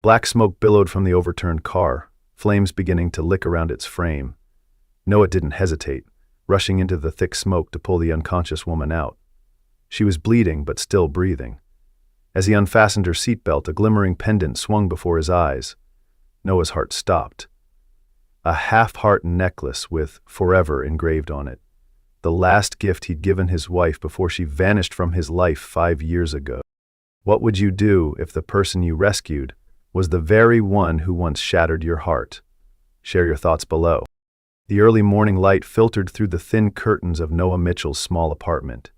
Black smoke billowed from the overturned car, flames beginning to lick around its frame. Noah didn't hesitate, rushing into the thick smoke to pull the unconscious woman out. She was bleeding but still breathing. As he unfastened her seatbelt, a glimmering pendant swung before his eyes. Noah's heart stopped. A half-heart necklace with "Forever" engraved on it. The last gift he'd given his wife before she vanished from his life 5 years ago. What would you do if the person you rescued was the very one who once shattered your heart? Share your thoughts below. The early morning light filtered through the thin curtains of Noah Mitchell's small apartment.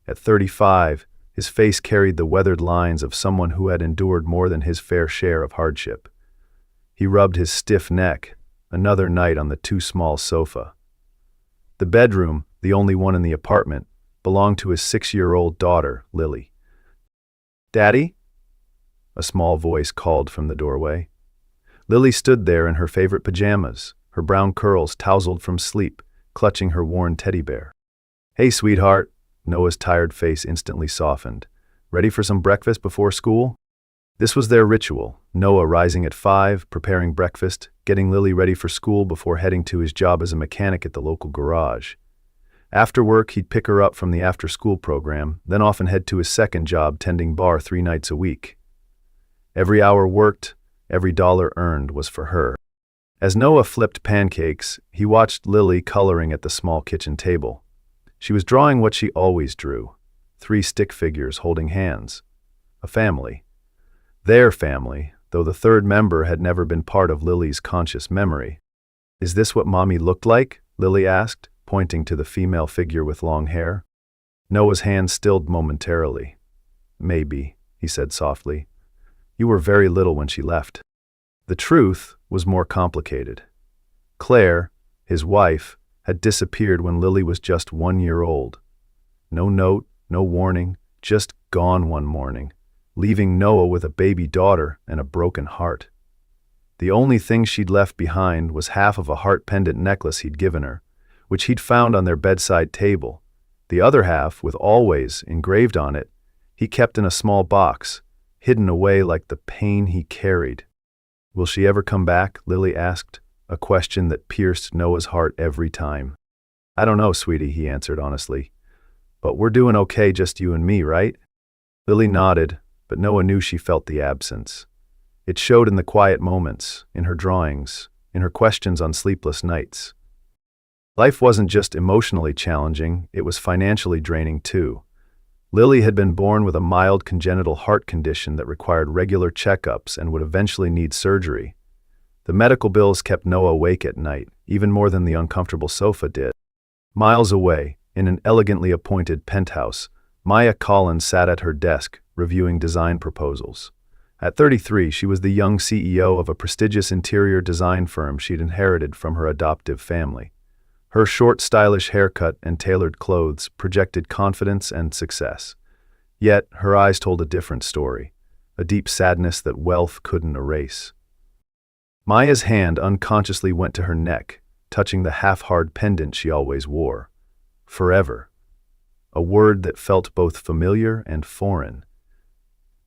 At 35, his face carried the weathered lines of someone who had endured more than his fair share of hardship. He rubbed his stiff neck, another night on the too-small sofa. The bedroom, the only one in the apartment, belonged to his 6-year-old daughter, Lily. "Daddy?" A small voice called from the doorway. Lily stood there in her favorite pajamas, her brown curls tousled from sleep, clutching her worn teddy bear. "Hey, sweetheart." Noah's tired face instantly softened. "Ready for some breakfast before school?" This was their ritual, Noah rising at 5, preparing breakfast, getting Lily ready for school before heading to his job as a mechanic at the local garage. After work, he'd pick her up from the after-school program, then often head to his second job tending bar 3 nights a week. Every hour worked, every dollar earned was for her. As Noah flipped pancakes, he watched Lily coloring at the small kitchen table. She was drawing what she always drew, 3 stick figures holding hands. A family. Their family, though the third member had never been part of Lily's conscious memory. "Is this what Mommy looked like?" Lily asked, pointing to the female figure with long hair. Noah's hand stilled momentarily. "Maybe," he said softly. "You were very little when she left." The truth was more complicated. Claire, his wife, had disappeared when Lily was just 1 year old. No note, no warning, just gone one morning, leaving Noah with a baby daughter and a broken heart. The only thing she'd left behind was half of a heart pendant necklace he'd given her, which he'd found on their bedside table. The other half, with "Always" engraved on it, he kept in a small box, hidden away like the pain he carried. "Will she ever come back?" Lily asked, a question that pierced Noah's heart every time. "I don't know, sweetie," he answered honestly. "But we're doing okay, just you and me, right?" Lily nodded, but Noah knew she felt the absence. It showed in the quiet moments, in her drawings, in her questions on sleepless nights. Life wasn't just emotionally challenging, it was financially draining too. Lily had been born with a mild congenital heart condition that required regular checkups and would eventually need surgery. The medical bills kept Noah awake at night, even more than the uncomfortable sofa did. Miles away, in an elegantly appointed penthouse, Maya Collins sat at her desk, reviewing design proposals. At 33, she was the young CEO of a prestigious interior design firm she'd inherited from her adoptive family. Her short, stylish haircut and tailored clothes projected confidence and success. Yet, her eyes told a different story, a deep sadness that wealth couldn't erase. Maya's hand unconsciously went to her neck, touching the half-hard pendant she always wore. Forever. A word that felt both familiar and foreign.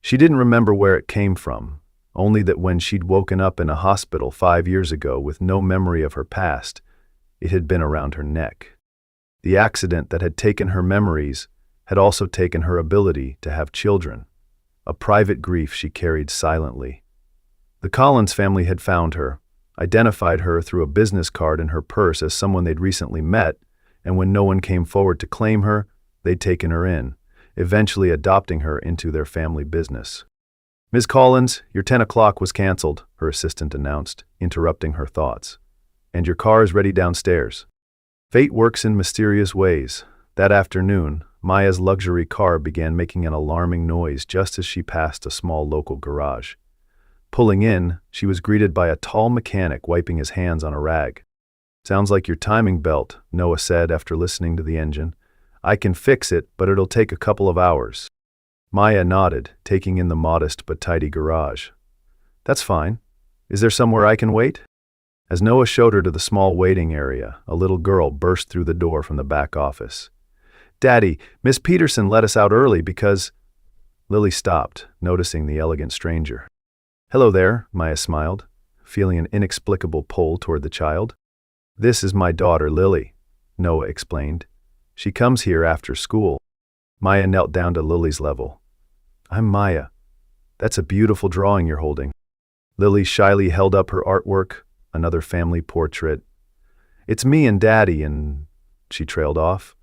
She didn't remember where it came from, only that when she'd woken up in a hospital 5 years ago with no memory of her past, it had been around her neck. The accident that had taken her memories had also taken her ability to have children, a private grief she carried silently. The Collins family had found her, identified her through a business card in her purse as someone they'd recently met, and when no one came forward to claim her, they'd taken her in, eventually adopting her into their family business. "Ms. Collins, your 10 o'clock was canceled," her assistant announced, interrupting her thoughts. "And your car is ready downstairs." Fate works in mysterious ways. That afternoon, Maya's luxury car began making an alarming noise just as she passed a small local garage. Pulling in, she was greeted by a tall mechanic wiping his hands on a rag. "Sounds like your timing belt," Noah said after listening to the engine. "I can fix it, but it'll take a couple of hours." Maya nodded, taking in the modest but tidy garage. "That's fine. Is there somewhere I can wait?" As Noah showed her to the small waiting area, a little girl burst through the door from the back office. "Daddy, Miss Peterson let us out early because—" Lily stopped, noticing the elegant stranger. Hello there, Maya smiled, feeling an inexplicable pull toward the child. This is my daughter, Lily, Noah explained. She comes here after school. Maya knelt down to Lily's level. I'm Maya. That's a beautiful drawing you're holding. Lily shyly held up her artwork, another family portrait. It's me and Daddy and… She trailed off.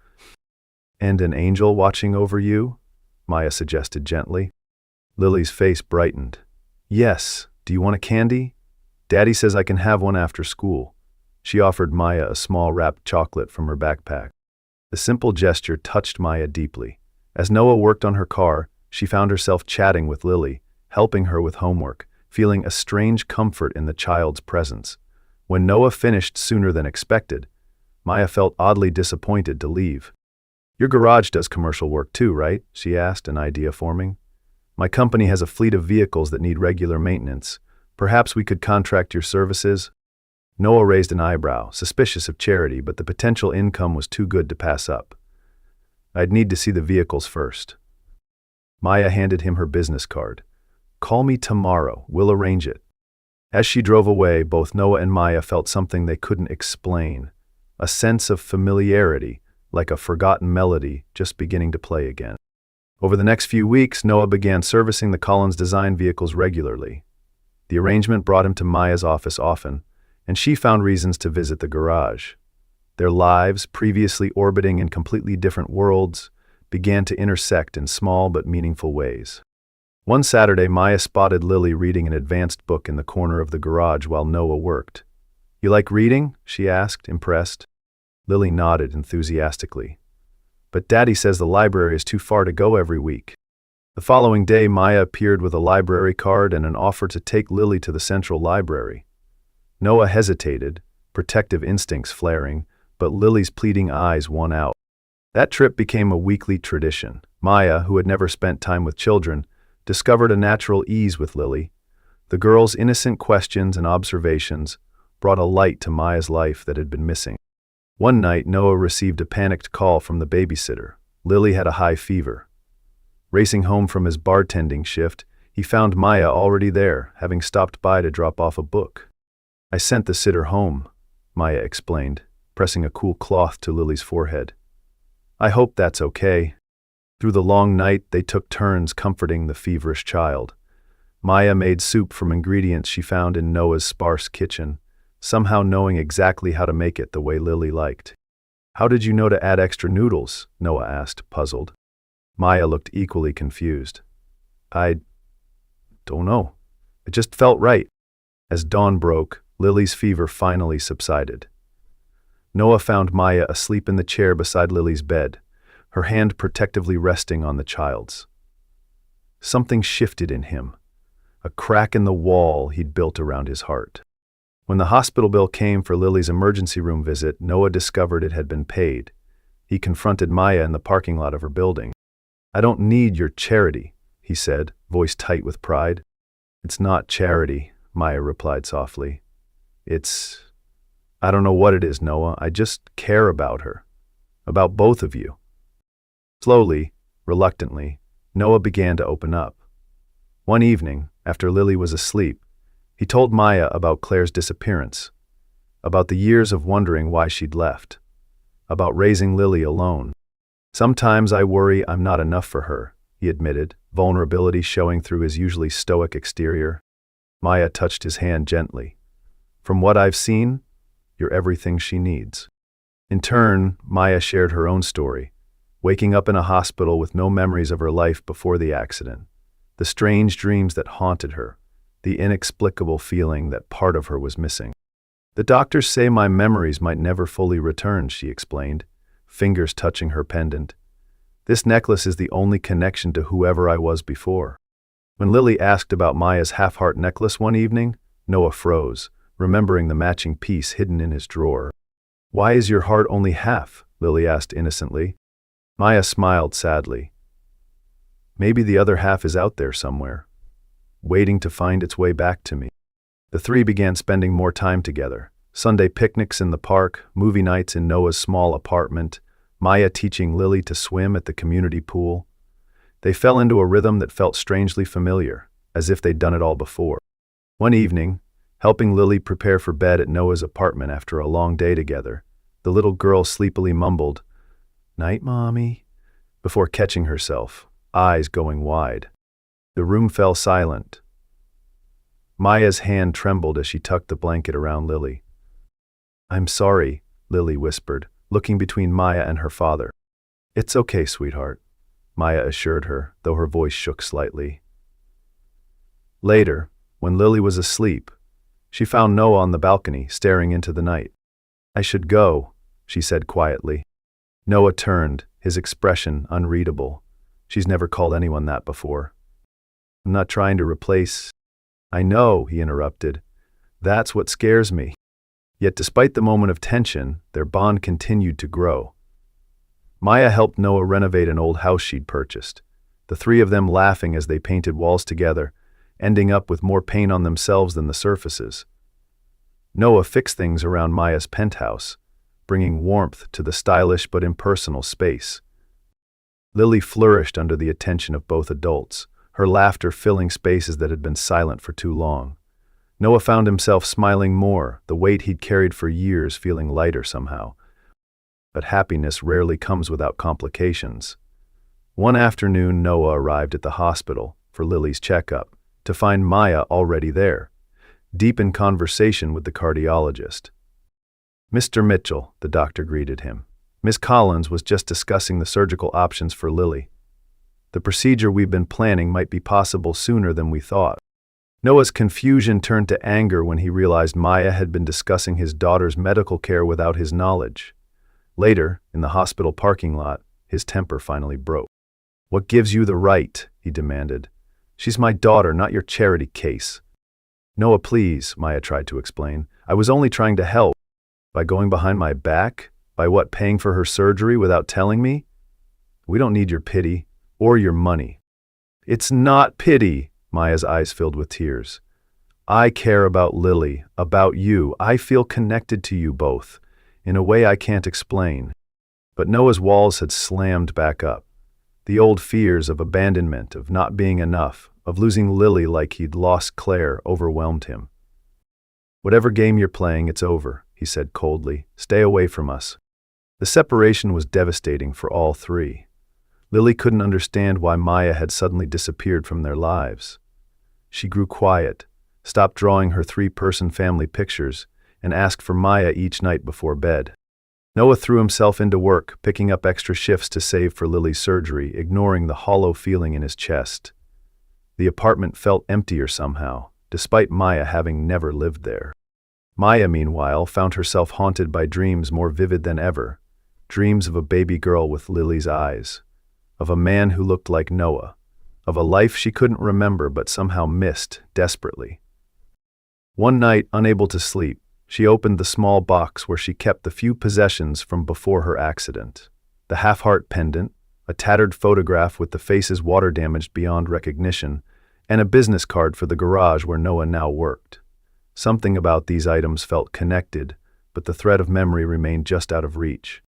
And an angel watching over you? Maya suggested gently. Lily's face brightened. Yes, do you want a candy? Daddy says I can have one after school. She offered Maya a small wrapped chocolate from her backpack. The simple gesture touched Maya deeply. As Noah worked on her car, she found herself chatting with Lily, helping her with homework, feeling a strange comfort in the child's presence. When Noah finished sooner than expected, Maya felt oddly disappointed to leave. Your garage does commercial work too, right? She asked, an idea forming. My company has a fleet of vehicles that need regular maintenance. Perhaps we could contract your services? Noah raised an eyebrow, suspicious of charity, but the potential income was too good to pass up. I'd need to see the vehicles first. Maya handed him her business card. Call me tomorrow, we'll arrange it. As she drove away, both Noah and Maya felt something they couldn't explain, a sense of familiarity, like a forgotten melody just beginning to play again. Over the next few weeks, Noah began servicing the Collins design vehicles regularly. The arrangement brought him to Maya's office often, and she found reasons to visit the garage. Their lives, previously orbiting in completely different worlds, began to intersect in small but meaningful ways. One Saturday, Maya spotted Lily reading an advanced book in the corner of the garage while Noah worked. You like reading? She asked, impressed. Lily nodded enthusiastically. But Daddy says the library is too far to go every week. The following day, Maya appeared with a library card and an offer to take Lily to the central library. Noah hesitated, protective instincts flaring, but Lily's pleading eyes won out. That trip became a weekly tradition. Maya, who had never spent time with children, discovered a natural ease with Lily. The girl's innocent questions and observations brought a light to Maya's life that had been missing. One night, Noah received a panicked call from the babysitter. Lily had a high fever. Racing home from his bartending shift, he found Maya already there, having stopped by to drop off a book. I sent the sitter home, Maya explained, pressing a cool cloth to Lily's forehead. I hope that's okay. Through the long night, they took turns comforting the feverish child. Maya made soup from ingredients she found in Noah's sparse kitchen, somehow knowing exactly how to make it the way Lily liked. How did you know to add extra noodles? Noah asked, puzzled. Maya looked equally confused. I don't know. It just felt right. As dawn broke, Lily's fever finally subsided. Noah found Maya asleep in the chair beside Lily's bed, her hand protectively resting on the child's. Something shifted in him, a crack in the wall he'd built around his heart. When the hospital bill came for Lily's emergency room visit, Noah discovered it had been paid. He confronted Maya in the parking lot of her building. I don't need your charity, he said, voice tight with pride. It's not charity, Maya replied softly. I don't know what it is, Noah. I just care about her. About both of you. Slowly, reluctantly, Noah began to open up. One evening, after Lily was asleep, he told Maya about Claire's disappearance, about the years of wondering why she'd left, about raising Lily alone. Sometimes I worry I'm not enough for her, he admitted, vulnerability showing through his usually stoic exterior. Maya touched his hand gently. From what I've seen, you're everything she needs. In turn, Maya shared her own story, waking up in a hospital with no memories of her life before the accident, the strange dreams that haunted her, the inexplicable feeling that part of her was missing. The doctors say my memories might never fully return, she explained, fingers touching her pendant. This necklace is the only connection to whoever I was before. When Lily asked about Maya's half-heart necklace one evening, Noah froze, remembering the matching piece hidden in his drawer. Why is your heart only half? Lily asked innocently. Maya smiled sadly. Maybe the other half is out there somewhere, waiting to find its way back to me. The three began spending more time together. Sunday picnics in the park, movie nights in Noah's small apartment, Maya teaching Lily to swim at the community pool. They fell into a rhythm that felt strangely familiar, as if they'd done it all before. One evening, helping Lily prepare for bed at Noah's apartment after a long day together, the little girl sleepily mumbled, "Night, Mommy," before catching herself, eyes going wide. The room fell silent. Maya's hand trembled as she tucked the blanket around Lily. "I'm sorry," Lily whispered, looking between Maya and her father. "It's okay, sweetheart," Maya assured her, though her voice shook slightly. Later, when Lily was asleep, she found Noah on the balcony, staring into the night. "I should go," she said quietly. Noah turned, his expression unreadable. She's never called anyone that before. "I'm not trying to replace—" "I know," he interrupted. "That's what scares me." Yet despite the moment of tension, their bond continued to grow. Maya helped Noah renovate an old house she'd purchased, the three of them laughing as they painted walls together, ending up with more paint on themselves than the surfaces. Noah fixed things around Maya's penthouse, bringing warmth to the stylish but impersonal space. Lily flourished under the attention of both adults, her laughter filling spaces that had been silent for too long. Noah found himself smiling more, the weight he'd carried for years feeling lighter somehow. But happiness rarely comes without complications. One afternoon, Noah arrived at the hospital for Lily's checkup, to find Maya already there, deep in conversation with the cardiologist. "Mr. Mitchell," the doctor greeted him. "Miss Collins was just discussing the surgical options for Lily. The procedure we've been planning might be possible sooner than we thought." Noah's confusion turned to anger when he realized Maya had been discussing his daughter's medical care without his knowledge. Later, in the hospital parking lot, his temper finally broke. "What gives you the right?" he demanded. "She's my daughter, not your charity case." "Noah, please," Maya tried to explain. "I was only trying to help." "By going behind my back? By what, paying for her surgery without telling me? We don't need your pity, or your money." "It's not pity," Maya's eyes filled with tears. "I care about Lily, about you. I feel connected to you both, in a way I can't explain." But Noah's walls had slammed back up. The old fears of abandonment, of not being enough, of losing Lily like he'd lost Claire, overwhelmed him. "Whatever game you're playing, it's over," he said coldly. "Stay away from us." The separation was devastating for all three. Lily couldn't understand why Maya had suddenly disappeared from their lives. She grew quiet, stopped drawing her three-person family pictures, and asked for Maya each night before bed. Noah threw himself into work, picking up extra shifts to save for Lily's surgery, ignoring the hollow feeling in his chest. The apartment felt emptier somehow, despite Maya having never lived there. Maya, meanwhile, found herself haunted by dreams more vivid than ever, dreams of a baby girl with Lily's eyes, of a man who looked like Noah, of a life she couldn't remember but somehow missed desperately. One night, unable to sleep, she opened the small box where she kept the few possessions from before her accident. The half-heart pendant, a tattered photograph with the faces water-damaged beyond recognition, and a business card for the garage where Noah now worked. Something about these items felt connected, but the thread of memory remained just out of reach.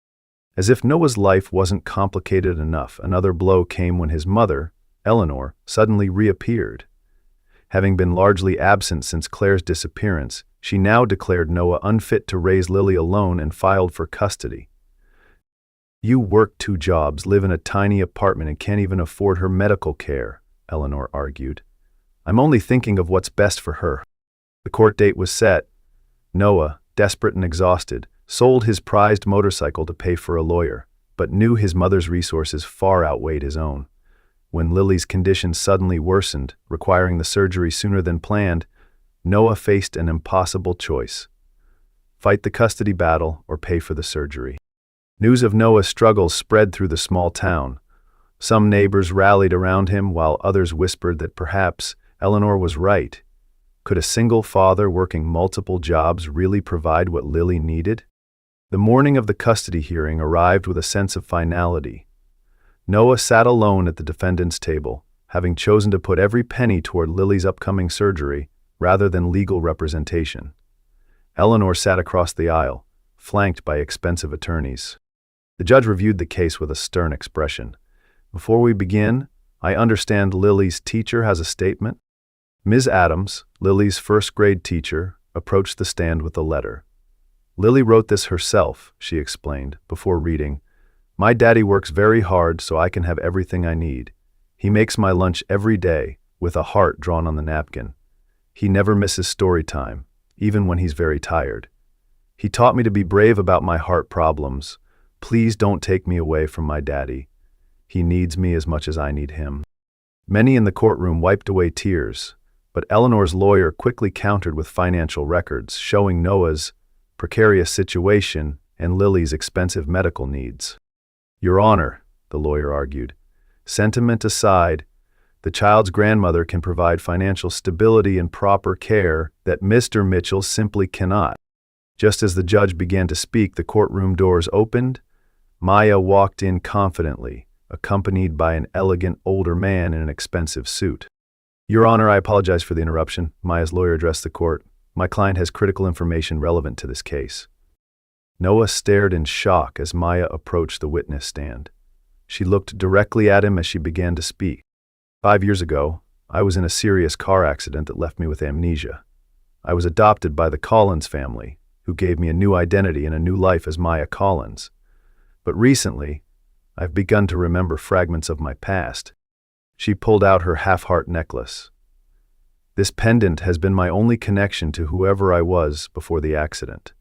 As if Noah's life wasn't complicated enough, another blow came when his mother, Eleanor, suddenly reappeared. Having been largely absent since Claire's disappearance, she now declared Noah unfit to raise Lily alone and filed for custody. "You work 2 jobs, live in a tiny apartment, and can't even afford her medical care," Eleanor argued. "I'm only thinking of what's best for her." The court date was set. Noah, desperate and exhausted, sold his prized motorcycle to pay for a lawyer, but knew his mother's resources far outweighed his own. When Lily's condition suddenly worsened, requiring the surgery sooner than planned, Noah faced an impossible choice: fight the custody battle or pay for the surgery. News of Noah's struggles spread through the small town. Some neighbors rallied around him, while others whispered that perhaps Eleanor was right. Could a single father working multiple jobs really provide what Lily needed? The morning of the custody hearing arrived with a sense of finality. Noah sat alone at the defendant's table, having chosen to put every penny toward Lily's upcoming surgery rather than legal representation. Eleanor sat across the aisle, flanked by expensive attorneys. The judge reviewed the case with a stern expression. "Before we begin, I understand Lily's teacher has a statement?" Ms. Adams, Lily's first-grade teacher, approached the stand with a letter. Lily wrote this herself, she explained, before reading. My daddy works very hard so I can have everything I need. He makes my lunch every day, with a heart drawn on the napkin. He never misses story time, even when he's very tired. He taught me to be brave about my heart problems. Please don't take me away from my daddy. He needs me as much as I need him. Many in the courtroom wiped away tears, but Eleanor's lawyer quickly countered with financial records showing Noah's precarious situation and Lily's expensive medical needs. Your Honor, the lawyer argued, sentiment aside, the child's grandmother can provide financial stability and proper care that Mr. Mitchell simply cannot. Just as the judge began to speak, the courtroom doors opened. Maya walked in confidently, accompanied by an elegant older man in an expensive suit. Your Honor, I apologize for the interruption, Maya's lawyer addressed the court. My client has critical information relevant to this case. Noah stared in shock as Maya approached the witness stand. She looked directly at him as she began to speak. 5 years ago, I was in a serious car accident that left me with amnesia. I was adopted by the Collins family, who gave me a new identity and a new life as Maya Collins. But recently, I've begun to remember fragments of my past. She pulled out her half-heart necklace. This pendant has been my only connection to whoever I was before the accident.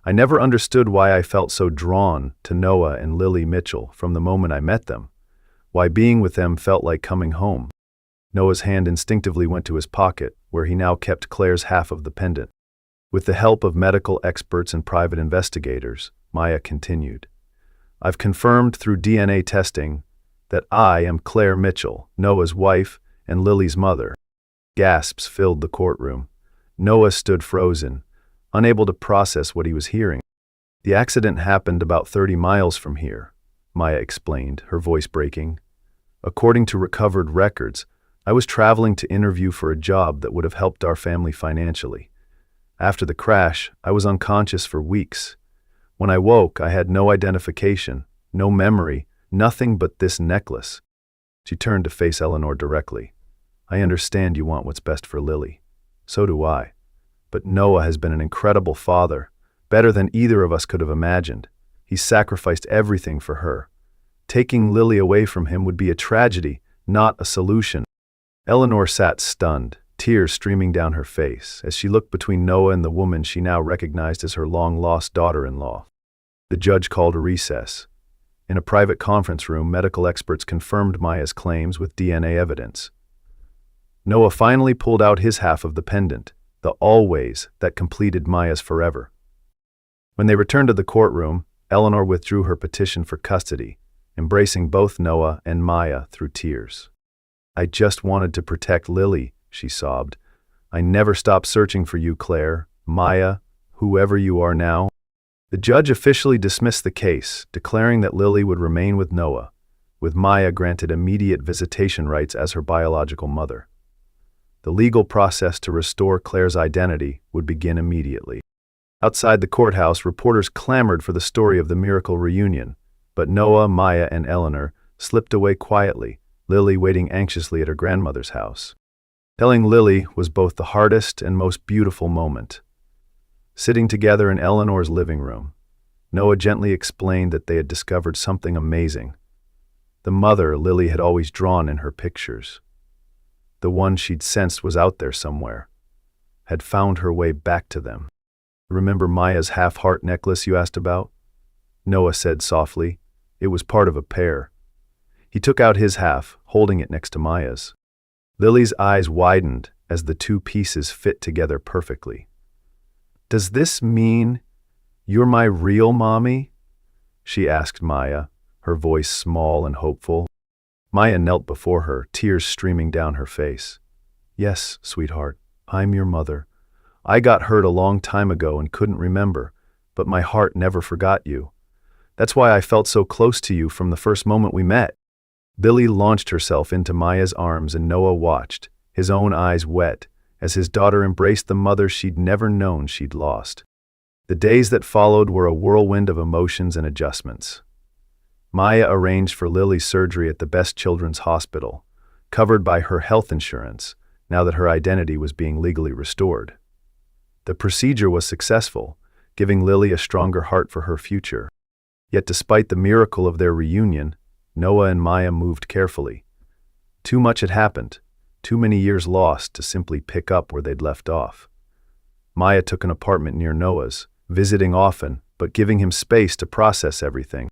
I never understood why I felt so drawn to Noah and Lily Mitchell from the moment I met them, why being with them felt like coming home. Noah's hand instinctively went to his pocket, where he now kept Claire's half of the pendant. With the help of medical experts and private investigators, Maya continued, I've confirmed through DNA testing that I am Claire Mitchell, Noah's wife and Lily's mother. Gasps filled the courtroom. Noah stood frozen, unable to process what he was hearing. The accident happened about 30 miles from here, Maya explained, her voice breaking. According to recovered records, I was traveling to interview for a job that would have helped our family financially. After the crash, I was unconscious for weeks. When I woke, I had no identification, no memory, nothing but this necklace. She turned to face Eleanor directly. I understand you want what's best for Lily. So do I. But Noah has been an incredible father, better than either of us could have imagined. He's sacrificed everything for her. Taking Lily away from him would be a tragedy, not a solution. Eleanor sat stunned, tears streaming down her face, as she looked between Noah and the woman she now recognized as her long-lost daughter-in-law. The judge called a recess. In a private conference room, medical experts confirmed Maya's claims with DNA evidence. Noah finally pulled out his half of the pendant, the always that completed Maya's forever. When they returned to the courtroom, Eleanor withdrew her petition for custody, embracing both Noah and Maya through tears. I just wanted to protect Lily, she sobbed. I never stopped searching for you, Claire, Maya, whoever you are now. The judge officially dismissed the case, declaring that Lily would remain with Noah, with Maya granted immediate visitation rights as her biological mother. The legal process to restore Claire's identity would begin immediately. Outside the courthouse, reporters clamored for the story of the miracle reunion, but Noah, Maya, and Eleanor slipped away quietly, Lily waiting anxiously at her grandmother's house. Telling Lily was both the hardest and most beautiful moment. Sitting together in Eleanor's living room, Noah gently explained that they had discovered something amazing. The mother Lily had always drawn in her pictures. The one she'd sensed was out there somewhere, had found her way back to them. Remember Maya's half-heart necklace you asked about? Noah said softly. It was part of a pair. He took out his half, holding it next to Maya's. Lily's eyes widened as the two pieces fit together perfectly. Does this mean you're my real mommy? She asked Maya, her voice small and hopeful. Maya knelt before her, tears streaming down her face. Yes, sweetheart, I'm your mother. I got hurt a long time ago and couldn't remember, but my heart never forgot you. That's why I felt so close to you from the first moment we met. Lily launched herself into Maya's arms and Noah watched, his own eyes wet, as his daughter embraced the mother she'd never known she'd lost. The days that followed were a whirlwind of emotions and adjustments. Maya arranged for Lily's surgery at the best children's hospital, covered by her health insurance, now that her identity was being legally restored. The procedure was successful, giving Lily a stronger heart for her future. Yet despite the miracle of their reunion, Noah and Maya moved carefully. Too much had happened, too many years lost to simply pick up where they'd left off. Maya took an apartment near Noah's, visiting often, but giving him space to process everything.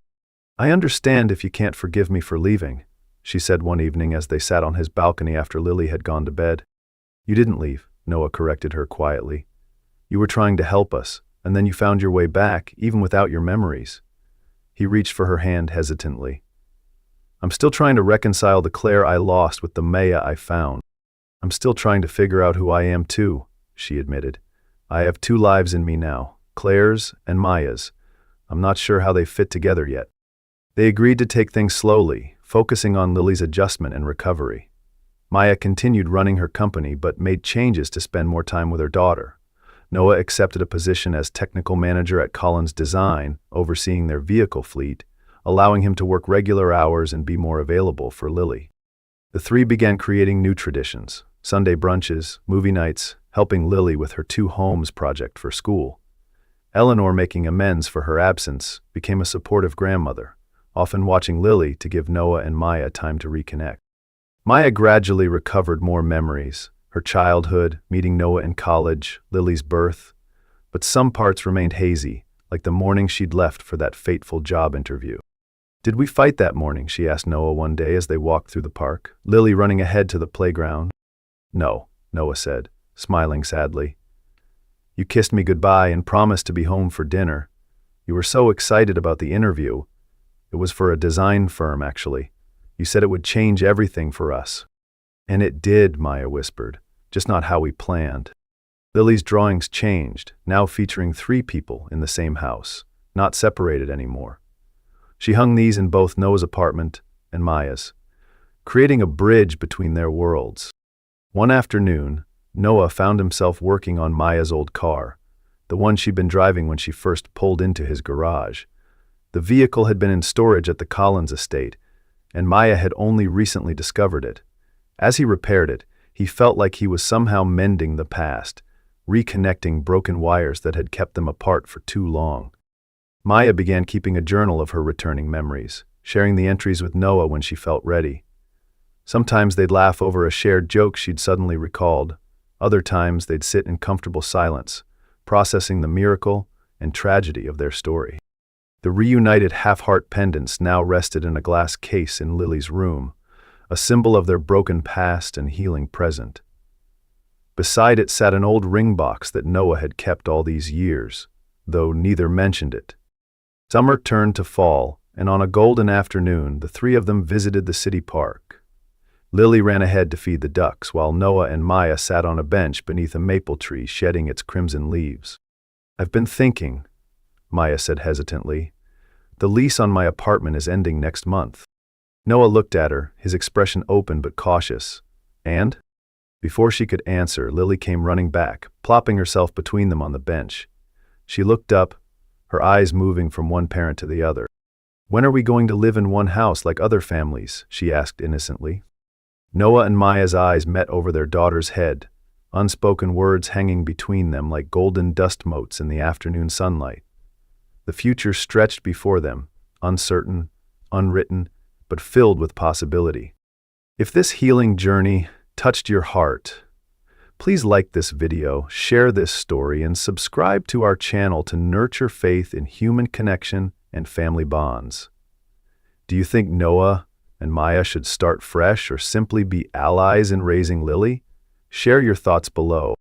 "I understand if you can't forgive me for leaving," she said one evening as they sat on his balcony after Lily had gone to bed. "You didn't leave," Noah corrected her quietly. "You were trying to help us, and then you found your way back, even without your memories." He reached for her hand hesitantly. "I'm still trying to reconcile the Claire I lost with the Maya I found. I'm still trying to figure out who I am too," she admitted. "I have two lives in me now, Claire's and Maya's. I'm not sure how they fit together yet." They agreed to take things slowly, focusing on Lily's adjustment and recovery. Maya continued running her company but made changes to spend more time with her daughter. Noah accepted a position as technical manager at Collins Design, overseeing their vehicle fleet, allowing him to work regular hours and be more available for Lily. The three began creating new traditions: Sunday brunches, movie nights, helping Lily with her two homes project for school. Eleanor, making amends for her absence, became a supportive grandmother, often watching Lily to give Noah and Maya time to reconnect. Maya gradually recovered more memories: her childhood, meeting Noah in college, Lily's birth. But some parts remained hazy, like the morning she'd left for that fateful job interview. "Did we fight that morning?" she asked Noah one day as they walked through the park, Lily running ahead to the playground. "No," Noah said, smiling sadly. "You kissed me goodbye and promised to be home for dinner. You were so excited about the interview. It was for a design firm, actually. You said it would change everything for us." "And it did," Maya whispered, "just not how we planned." Lily's drawings changed, now featuring three people in the same house, not separated anymore. She hung these in both Noah's apartment and Maya's, creating a bridge between their worlds. One afternoon, Noah found himself working on Maya's old car, the one she'd been driving when she first pulled into his garage. The vehicle had been in storage at the Collins estate, and Maya had only recently discovered it. As he repaired it, he felt like he was somehow mending the past, reconnecting broken wires that had kept them apart for too long. Maya began keeping a journal of her returning memories, sharing the entries with Noah when she felt ready. Sometimes they'd laugh over a shared joke she'd suddenly recalled. Other times they'd sit in comfortable silence, processing the miracle and tragedy of their story. The reunited half-heart pendants now rested in a glass case in Lily's room, a symbol of their broken past and healing present. Beside it sat an old ring box that Noah had kept all these years, though neither mentioned it. Summer turned to fall, and on a golden afternoon, the three of them visited the city park. Lily ran ahead to feed the ducks, while Noah and Maya sat on a bench beneath a maple tree shedding its crimson leaves. "I've been thinking," Maya said hesitantly. "The lease on my apartment is ending next month." Noah looked at her, his expression open but cautious. "And?" Before she could answer, Lily came running back, plopping herself between them on the bench. She looked up, her eyes moving from one parent to the other. "When are we going to live in one house like other families?" she asked innocently. Noah and Maya's eyes met over their daughter's head, unspoken words hanging between them like golden dust motes in the afternoon sunlight. The future stretched before them, uncertain, unwritten, but filled with possibility. If this healing journey touched your heart, please like this video, share this story, and subscribe to our channel to nurture faith in human connection and family bonds. Do you think Noah and Maya should start fresh or simply be allies in raising Lily? Share your thoughts below.